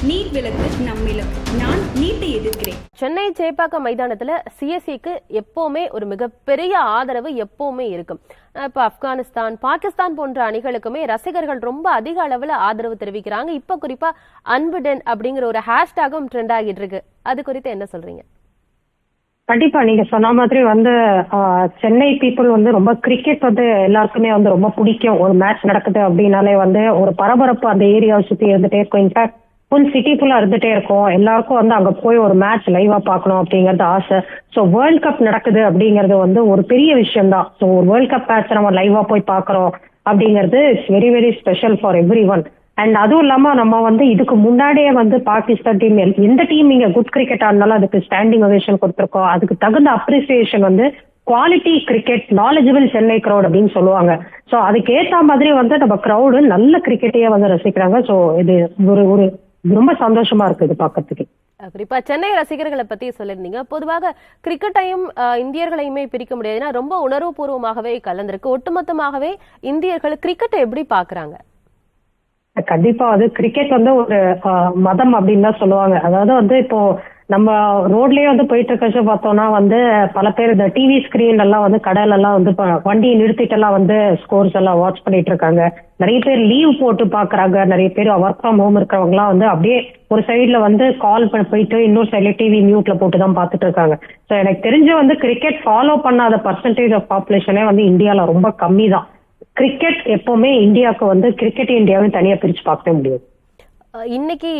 NEET விலக்கு நம்மிலும். நான் நீட்டை எதிர்க்கிறேன். சென்னை சேப்பாக்கம் மைதானத்துல சிஎஸ்சிக்கு எப்பவுமே ஒரு மிகப்பெரிய ஆதரவு எப்பவுமே இருக்கும். இப்ப ஆப்கானிஸ்தான், பாகிஸ்தான் போன்ற அணிகளுக்குமே ரசிகர்கள் ரொம்ப அதிக அளவுல ஆதரவு தெரிவிக்கிறாங்க. இப்ப குறிப்பா அன்பிடன் அப்படிங்கிற ஒரு ஹேஷ்டாகும் ட்ரெண்ட் ஆகிட்டு இருக்கு. அது குறித்து என்ன சொல்றீங்க? கண்டிப்பா நீங்க சொன்ன மாதிரி சென்னை பீப்புள் ரொம்ப கிரிக்கெட் எல்லாருக்குமே ரொம்ப பிடிக்கும். ஒரு மேட்ச் நடக்குது அப்படின்னாலே ஒரு பரபரப்பு அந்த ஏரியாவை சுத்தி இருந்துட்டே இருக்கும். இன்ஃபேக்ட் ஃபுல் சிட்டி ஃபுல்லா இருந்துட்டே இருக்கும். எல்லாருக்கும் அங்க போய் ஒரு மேட்ச் லைவா பார்க்கணும் அப்படிங்கறது ஆசை. ஸோ வேர்ல்ட் கப் நடக்குது அப்படிங்கறது ஒரு பெரிய விஷயம் தான். ஸோ ஒரு வேர்ல்ட் கப் மேட்ச் நம்ம லைவா போய் பார்க்கறோம் அப்படிங்கிறது it's very very special for every one. And அதுவும் இல்லாம நம்ம இதுக்கு முன்னாடியே பாகிஸ்தான் டீம் எந்த டீம் இங்க குட் கிரிக்கெட் ஆடினாலும் அதுக்கு ஸ்டாண்டிங் ஒவேஷன் கொடுத்துருக்கோம். அதுக்கு தகுந்த appreciation quality cricket knowledgeable Chennai crowd அப்படின்னு சொல்லுவாங்க. ஸோ அதுக்கு ஏற்ற மாதிரி நம்ம கிரௌடு நல்ல கிரிக்கெட்டையே ரசிக்கிறாங்க. ஸோ இது ஒரு ரொம்ப சந்தோஷமா இருக்கு இது பார்க்கறதுக்கு. குறிப்பா சென்னை ரசிகர்களை பத்தி சொல்லியிருந்தீங்க. பொதுவாக கிரிக்கெட்டையும் இந்தியர்களையுமே பிரிக்க முடியாது. ஏன்னா ரொம்ப உணர்வுபூர்வமாகவே கலந்திருக்கு. ஒட்டுமொத்தமாகவே இந்தியர்கள் கிரிக்கெட்டை எப்படி பாக்குறாங்க? கண்டிப்பா கிரிக்கெட் ஒரு மதம் அப்படின்னு தான் சொல்லுவாங்க. அதாவது இப்போ நம்ம ரோட்லயே போயிட்டு இருக்க பார்த்தோம்னா பல பேர் இந்த டிவி ஸ்கிரீன் எல்லாம் கடையில எல்லாம் வண்டியை நிறுத்திட்டு எல்லாம் ஸ்கோர்ஸ் எல்லாம் வாட்ச் பண்ணிட்டு இருக்காங்க. நிறைய பேர் லீவ் போட்டு பாக்குறாங்க. நிறைய பேர் ஒர்க் ஃப்ரம் ஹோம் இருக்கிறவங்க எல்லாம் அப்படியே ஒரு சைட்ல கால் பண்ண போயிட்டு இன்னொரு சைட்ல டிவி மியூட்ல போட்டு தான் பாத்துட்டு இருக்காங்க. ஸோ எனக்கு தெரிஞ்சு கிரிக்கெட் ஃபாலோ பண்ணாத பர்சன்டேஜ் ஆஃப் பாப்புலேஷனே இந்தியால ரொம்ப கம்மி தான். கிரிக்கெட் எப்பவுமே இந்தியாவுக்கு கிரிக்கெட் இந்தியாவும் தனியா பிரிச்சு பார்க்கவே முடியாது. இன்னைக்கு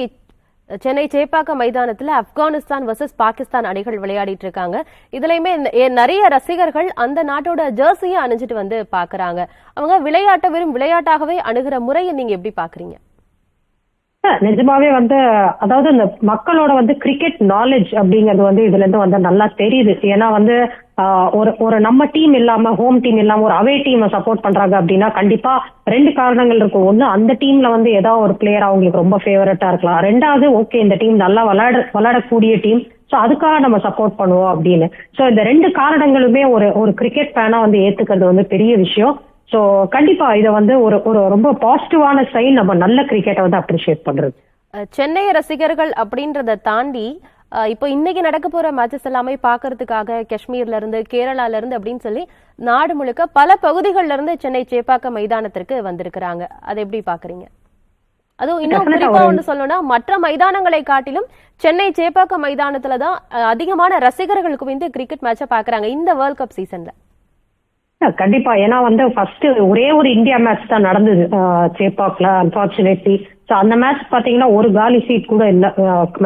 சென்னை சேப்பாக்கம் மைதானத்துல ஆப்கானிஸ்தான் வர்சஸ் பாகிஸ்தான் அணிகள் விளையாடிட்டு இருக்காங்க. இதுலயுமே நிறைய ரசிகர்கள் அந்த நாட்டோட ஜெர்சியை அணிஞ்சிட்டு பாக்குறாங்க. அவங்க விளையாட்டை வெறும் விளையாட்டாகவே அணுகிற முறையை நீங்க எப்படி பாக்குறீங்க? நிஜமாவே அதாவது இந்த மக்களோட கிரிக்கெட் நாலேஜ் அப்படிங்கிறது இதுல இருந்து நல்லா தெரியுது. ஏன்னா ஒரு நம்ம டீம் இல்லாம ஹோம் டீம் இல்லாம ஒரு அவே டீமை சப்போர்ட் பண்றாங்க அப்படின்னா கண்டிப்பா ரெண்டு காரணங்கள் இருக்கும். ஒண்ணு, அந்த டீம்ல ஏதாவது ஒரு பிளேயர் அவங்களுக்கு ரொம்ப ஃபேவரட்டா இருக்கலாம். ரெண்டாவது, ஓகே இந்த டீம் நல்லா விளையாடக்கூடிய டீம், ஸோ அதுக்காக நம்ம சப்போர்ட் பண்ணுவோம் அப்படின்னு. ஸோ இந்த ரெண்டு காரணங்களுமே ஒரு கிரிக்கெட் ஃபேனா ஏத்துக்கிறது பெரிய விஷயம். ஸோ கண்டிப்பா இதை ஒரு ரொம்ப பாசிட்டிவான சைன். நம்ம நல்ல கிரிக்கெட்டை அப்ரிஷியேட் பண்றது. சென்னை ரசிகர்கள் அப்படின்றத தாண்டி இப்போ இன்னைக்கு நடக்க போற மேட்சஸ் எல்லாமே பாக்குறதுக்காக காஷ்மீர்ல இருந்து, கேரளால இருந்து அப்படின்னு சொல்லி நாடு முழுக்க பல பகுதிகளில இருந்து சென்னை சேப்பாக்கம் மைதானத்திற்கு வந்திருக்கிறாங்க. அதை எப்படி பாக்குறீங்க? அதுவும் இன்னும் குறிப்பா ஒன்று சொல்லணும்னா, மற்ற மைதானங்களை காட்டிலும் சென்னை சேப்பாக்கம் மைதானத்துலதான் அதிகமான ரசிகர்கள் குவிந்து கிரிக்கெட் மேட்சை பாக்குறாங்க இந்த வேர்ல்ட் கப் சீசன்ல. கண்டிப்பா. ஏன்னா ஃபர்ஸ்ட் ஒரே ஒரு இந்தியா மேட்ச் தான் நடந்தது சேப்பாக்ல, அன்பார்ச்சுனேட்லி. ஸோ அந்த மேட்ச் பாத்தீங்கன்னா ஒரு காலி சீட் கூட இல்ல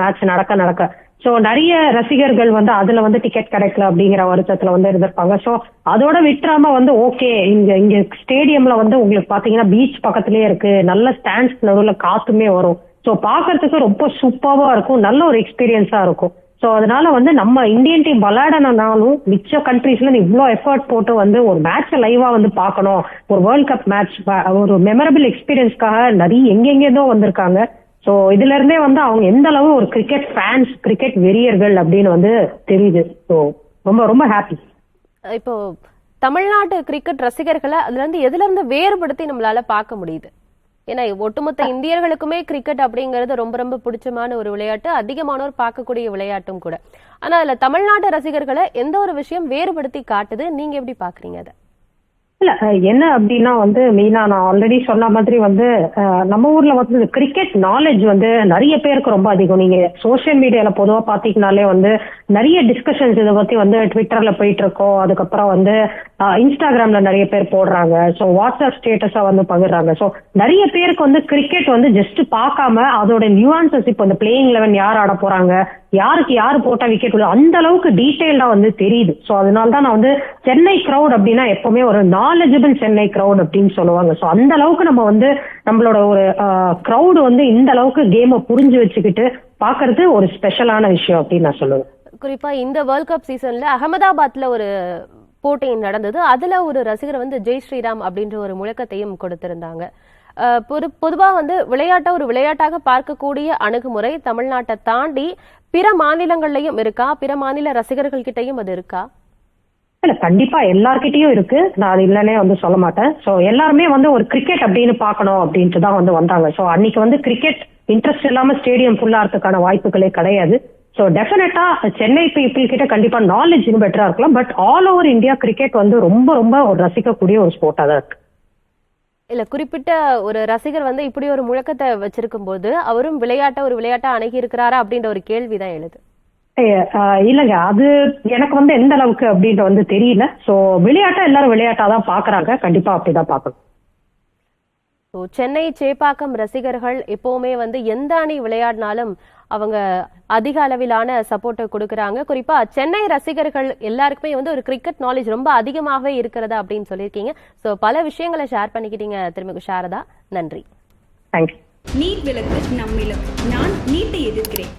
மேட்ச் நடக்க. ஸோ நிறைய ரசிகர்கள் அதுல டிக்கெட் கிடைக்கல அப்படிங்கிற வருத்தத்துல இருந்திருப்பாங்க. ஸோ அதோட விட்டுறாம ஓகே இங்க ஸ்டேடியம்ல உங்களுக்கு பாத்தீங்கன்னா பீச் பக்கத்துலயே இருக்கு, நல்ல ஸ்டாண்ட்ஸ் நடுவில் காத்துமே வரும். ஸோ பாக்குறதுக்கு ரொம்ப சூப்பராவா இருக்கும், நல்ல ஒரு எக்ஸ்பீரியன்ஸா இருக்கும். ஸோ அதனால நம்ம இந்தியன் டீம் விளையாடனாலும் மிச்ச கண்ட்ரீஸ்ல இவ்வளோ எஃபர்ட் போட்டு ஒரு மேட்சை லைவா பார்க்கணும், ஒரு வேர்ல்ட் கப் மேட்ச் ஒரு மெமரபிள் எக்ஸ்பீரியன்ஸ்க்காக நிறைய எங்கெங்கேதோ வந்திருக்காங்க. ஸோ இதுல இருந்தே அவங்க எந்த அளவு ஒரு கிரிக்கெட் ஃபேன்ஸ், கிரிக்கெட் வெறியர்கள் அப்படின்னு தெரியுது. ஸோ ரொம்ப ரொம்ப ஹாப்பி. இப்போ தமிழ்நாட்டு கிரிக்கெட் ரசிகர்களை அதுல இருந்து எதுல இருந்து வேறுபடுத்தி நம்மளால பார்க்க முடியுது? ஏன்னா ஒட்டுமொத்த இந்தியர்களுக்குமே கிரிக்கெட் அப்படிங்கிறது ரொம்ப ரொம்ப பிடிச்சமான ஒரு விளையாட்டு, அதிகமானோர் பார்க்கக்கூடிய விளையாட்டும் கூட. ஆனா அதுல தமிழ்நாட்டு ரசிகர்களை எந்த ஒரு விஷயம் வேறுபடுத்தி காட்டுது? நீங்க எப்படி பாக்குறீங்க அதை? இல்ல என்ன அப்படின்னா மெயினா நான் ஆல்ரெடி சொன்ன மாதிரி நம்ம ஊர்ல கிரிக்கெட் நாலேஜ் நிறைய பேருக்கு ரொம்ப அதிகம். நீங்க சோசியல் மீடியால பொதுவா பாத்தீங்கன்னாலே நிறைய டிஸ்கஷன்ஸ் இதை பத்தி ட்விட்டர்ல போயிட்டு இருக்கோம். அதுக்கப்புறம் இன்ஸ்டாகிராம்ல நிறைய பேர் போடுறாங்க. ஸோ வாட்ஸ்அப் ஸ்டேட்டஸா பகிர்றாங்க. ஸோ நிறைய பேருக்கு கிரிக்கெட் ஜஸ்ட் பார்க்காம அதோட நியூஆன்சஸ், இப்போ இந்த பிளேயிங் 11 யார் ஆட போறாங்க, யாருக்கு யாரு போட்டா விக்கெட் விழுது, அந்த அளவுக்கு டீடைல்டா தெரியுது. ஸோ அதனாலதான் நான் சென்னை கிரௌட் அப்படின்னா எப்பவுமே ஒரு நாலேஜபிள் சென்னை கிரௌட் அப்படின்னு சொல்லுவாங்க. ஸோ அந்த அளவுக்கு நம்ம நம்மளோட ஒரு கிரௌடு இந்த அளவுக்கு கேமை புரிஞ்சு வச்சுக்கிட்டு பாக்குறது ஒரு ஸ்பெஷலான விஷயம் அப்படின்னு நான் சொல்லுவேன். குறிப்பா இந்த வேர்ல்ட் கப் சீசன்ல அகமதாபாத்ல ஒரு போட்டி நடந்தது. அதுல ஒரு ரசிகர் ஜெய் ஸ்ரீராம் அப்படின்ற ஒரு முழக்கத்தையும் கொடுத்திருந்தாங்க. பொதுவா விளையாட்டை ஒரு விளையாட்டாக பார்க்கக்கூடிய அணுகுமுறை தமிழ்நாட்டை தாண்டி பிற மாநிலங்கள்லயும் இருக்கா? பிற மாநில ரசிகர்கள் கிட்டையும் அது இருக்கா? இல்ல கண்டிப்பா எல்லார்கிட்டயும் இருக்கு. நான் அது இல்லன்னே சொல்ல மாட்டேன். சோ எல்லாருமே ஒரு கிரிக்கெட் அப்படின்னு பாக்கணும் அப்படின்ட்டு தான் வந்தாங்க. சோ அன்னைக்கு கிரிக்கெட் இன்ட்ரெஸ்ட் இல்லாம ஸ்டேடியம் ஃபுல்லா இருக்கிறதுக்கான வாய்ப்புகளே கிடையாது. ஸோ டெஃபினட்டா சென்னை பீப்புள் கிட்ட கண்டிப்பா நாலேஜ் இன்னும் பெட்டரா இருக்கலாம். But all over India cricket வந்து ரொம்ப ரொம்ப ஒரு ரசிக்கக்கூடிய ஒரு ஸ்போர்ட்டா தான் இருக்கு. இல்ல குறிப்பிட்ட ஒரு ரசிகர் வந்து இப்படி ஒரு முழக்கத்தை வச்சிருக்கும் போது அவரும் ஒரு விளையாட்டா அணுகி இருக்கிறாரா அப்படின்ற ஒரு கேள்விதான் எழுது. இல்லைங்க, அது எனக்கு வந்து எந்த அளவுக்கு அப்படின்ற வந்து தெரியல. ஸோ விளையாட்டா எல்லாரும் விளையாட்டாதான் பாக்குறாங்க, கண்டிப்பா அப்படிதான் பார்க்கணும். சென்னை சேப்பாக்கம் ரசிகர்கள் எப்பவுமே வந்து எந்த அணி விளையாடினாலும் அவங்க அதிக அளவிலான சப்போர்ட்டை கொடுக்கறாங்க. குறிப்பா சென்னை ரசிகர்கள் எல்லாருக்குமே வந்து ஒரு கிரிக்கெட் நாலேஜ் ரொம்ப அதிகமாகவே இருக்கிறதா அப்படின்னு சொல்லியிருக்கீங்க. ஸோ பல விஷயங்களை ஷேர் பண்ணிக்கிட்டீங்க திருமிகு சாரதா, நன்றி. தேங்க்யூ. நீட் விலக்கு நம்மிலும். நான் நீட்டை எதிர்க்கிறேன்.